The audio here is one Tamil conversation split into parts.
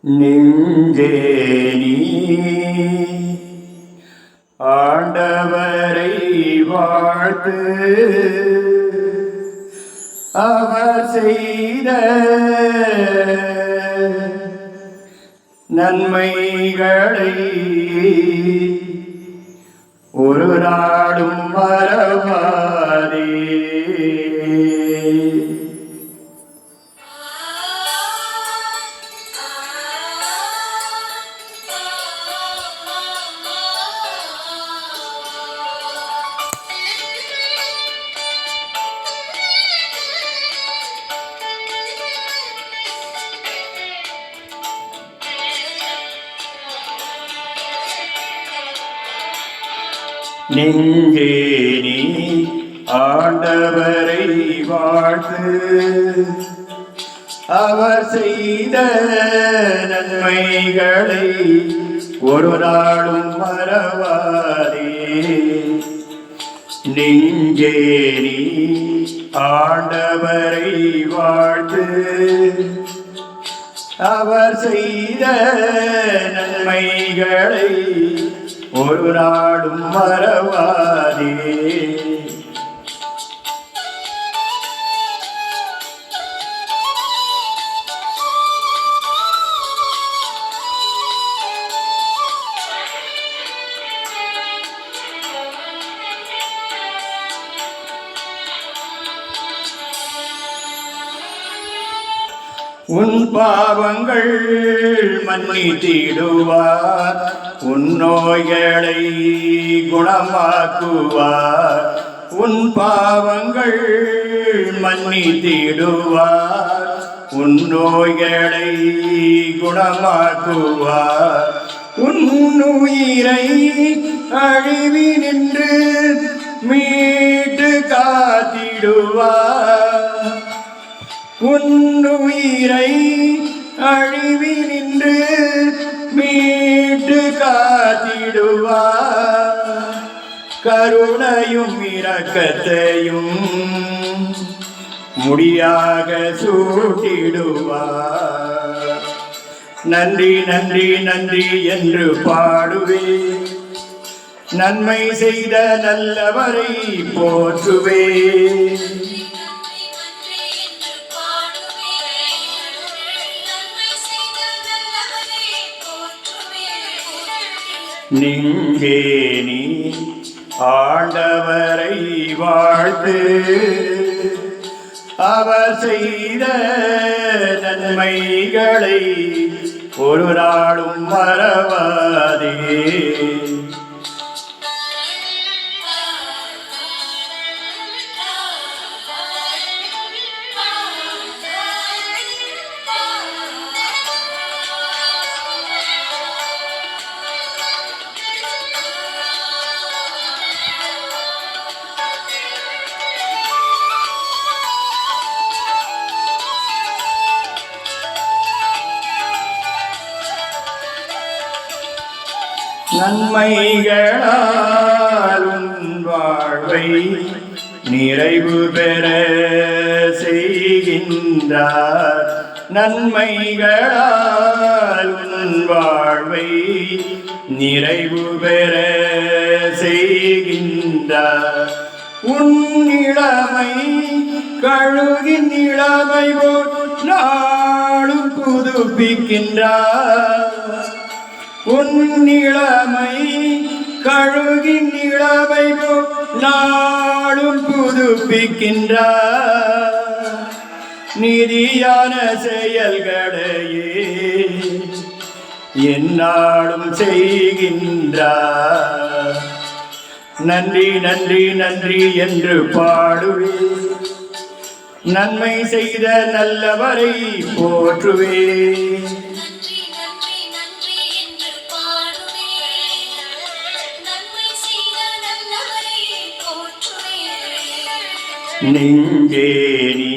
நெஞ்சே நீ ஆண்டவரை வாழ்த்து, அவர் செய்த நன்மைகளை ஒரு நாடும் மறவாதே. நெஞ்சே நீ ஆண்டவரை வாழ்த்து, அவர் செய்த நன்மைகளை ஒரு நாளும் மறவாதே. நெஞ்சே நீ ஆண்டவரை வாழ்த்து, அவர் செய்த நன்மைகளை ஒரு நாடும் மறவாதே. உன் பாவங்கள் மன்னித்திடுவார், உன் நோய்களை குணமாக்குவார். உன் பாவங்கள் மன்னித்திடுவார், உன் நோய்களை குணமாக்குவார். உன் உயிரை அழிவினின்று மீட்டு காத்திடுவார். உன்னுயிரை அழிவினின்று மீட்டு காத்திடுவார். கருணையும் இரக்கத்தையும் முடியாக சூட்டிடுவார். நன்றி நன்றி நன்றி என்று பாடுவே, நன்மை செய்த நல்லவரை போற்றுவே. நெஞ்சே நீ ஆண்டவரை வாழ்த்து, அவர் செய்த நன்மைகளை ஒரு நாளும் மறவாதே. நன்மைகளால் உன் வாழ்வை நிறைவு பெற செய்கின்றார். நன்மைகளால் உன் வாழ்வை நிறைவு பெற செய்கின்றார். உன் இளமை கழுகின் இளமை போல் நாளும் புதுப்பிக்கின்றார். உன் இளமை கழுகின் இளமை போல் நாளும் புதுப்பிக்கின்றார். நீதியான செயல்களையே எந்நாளும் செய்கின்றார். நன்றி நன்றி நன்றி என்று பாடுவே, நன்மை செய்த நல்லவரை போற்றுவே. நெஞ்சே நீ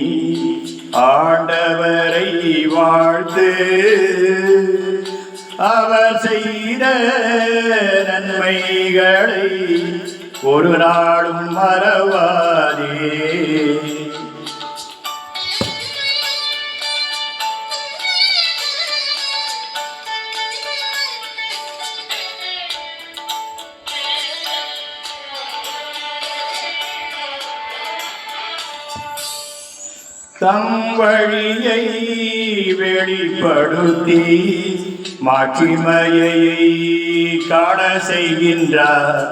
ஆண்டவரை வாழ்த்து, அவர் செய்த நன்மைகளை ஒரு நாளும் மறவாதே. தம் வழியை வெளிப்படுத்தி மாட்சிமையை காண செய்கின்றார்.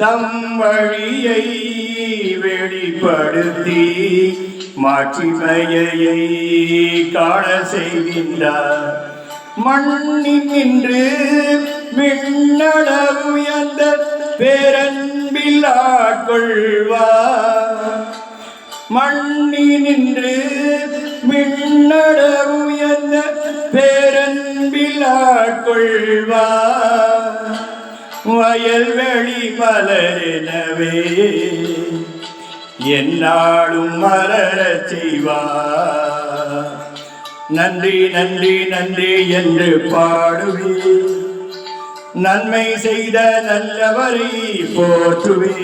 தம் வழியை வெளிப்படுத்தி மாட்சிமையை காண செய்கின்றார். மண்ணின் நின்று விண்ணளவு உயர்ந்த பேரன்பில் ஆட்கொள்வார். மண்ணினின்று விண்ணளவு உயர்ந்த பேரன்பில் ஆட்கொள்வார். வயல்வெளி மலரெனவே எந்நாளும் மலரச் செய்வார். நன்றி நன்றி நன்றி என்று பாடுவே, நன்மை செய்த நல்லவரை போற்றுவே.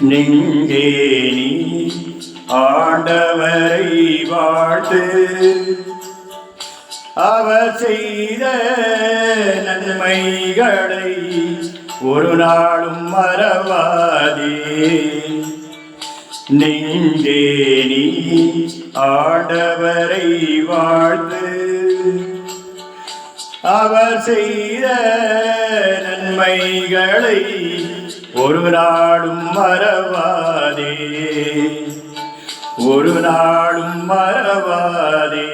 நெஞ்சே நீ ஆண்டவரை வாழ்த்து, அவர் செய்த நன்மைகளை ஒரு நாளும் மறவாதே. நெஞ்சே நீ ஆண்டவரை வாழ்த்து, அவர் செய்த நன்மைகளை ஒரு நாளும் மறவாதே, ஒரு நாளும் மறவாதே.